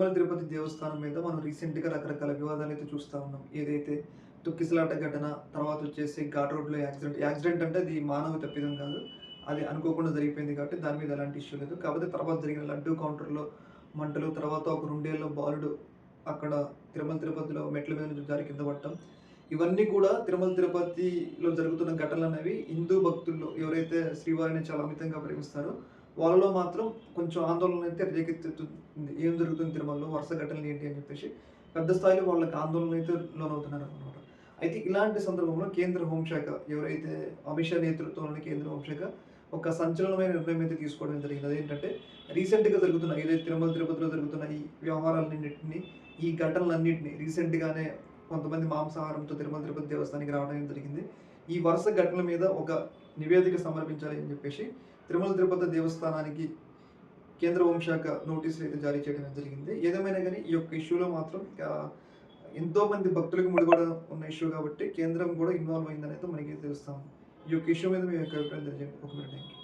తిరుమల తిరుపతి దేవస్థానం మీద మనం రీసెంట్‌గా రకరకాల వివాదాలైతే చూస్తా ఉన్నాం. ఏదైతే తొక్కిసలాట ఘటన, తర్వాత వచ్చేసి ఘాట్ రోడ్‌లో యాక్సిడెంట్. యాక్సిడెంట్ అంటే అది మానవ తప్పిదం కాదు. అది అనుకోకుండా జరిగిపోయింది కాబట్టి దాని మీద ఎలాంటి ఇష్యూ లేదు. కాకపోతే తర్వాత జరిగిన లడ్డూ కౌంటర్‌లో మంటలు, తర్వాత ఒక 2 ఏళ్ల బాలుడు అక్కడ తిరుమల తిరుపతిలో మెట్ల మీద నుంచి జారి కింద పడటం. ఇవన్నీ కూడా తిరుమల తిరుపతిలో జరుగుతున్న ఘటనలనేవి హిందూ భక్తుల్లో ఎవరైతే శ్రీవారిని చాలా అమితంగా ప్రేమిస్తారో వాళ్ళలో మాత్రం కొంచెం ఆందోళన అయితే రేకెత్తుతుంది. ఏం జరుగుతుంది తిరుమలలో? వరుస ఘటనలు ఏంటి అని చెప్పేసి పెద్ద స్థాయిలో వాళ్ళకి ఆందోళన అయితే లోనవుతున్నారనమాట. అయితే ఇలాంటి సందర్భంలో కేంద్ర హోంశాఖ ఎవరైతే అమిత్ షా నేతృత్వంలోని కేంద్ర హోంశాఖ ఒక సంచలనమైన నిర్ణయం అయితే తీసుకోవడం జరిగింది. అదేంటంటే రీసెంట్‌గా జరుగుతున్న ఏదైతే తిరుమల తిరుపతిలో జరుగుతున్న ఈ వ్యవహారాలన్నింటిని, ఈ ఘటనలన్నింటిని రీసెంట్‌గానే కొంతమంది మాంసాహారంతో తిరుమల తిరుపతి దేవస్థానానికి రావడం జరిగింది. ఈ వరుస ఘటనల మీద ఒక నివేదిక సమర్పించాలి అని చెప్పేసి తిరుమల తిరుపతి దేవస్థానానికి కేంద్ర హోంశాఖ నోటీసులు అయితే జారీ చేయడం జరిగింది. ఏదేమైనా గానీ ఈ యొక్క ఇష్యూలో మాత్రం ఎంతోమంది భక్తులకు ముడిపడి ఉన్న ఇష్యూ కాబట్టి కేంద్రం కూడా ఇన్వాల్వ్ అయిందనైతే మనకి తెలుస్తా ఉంది. ఈ యొక్క ఇష్యూ మీద మీ యొక్క అభిప్రాయం తెలియజేయండి. ఒక మినిట్.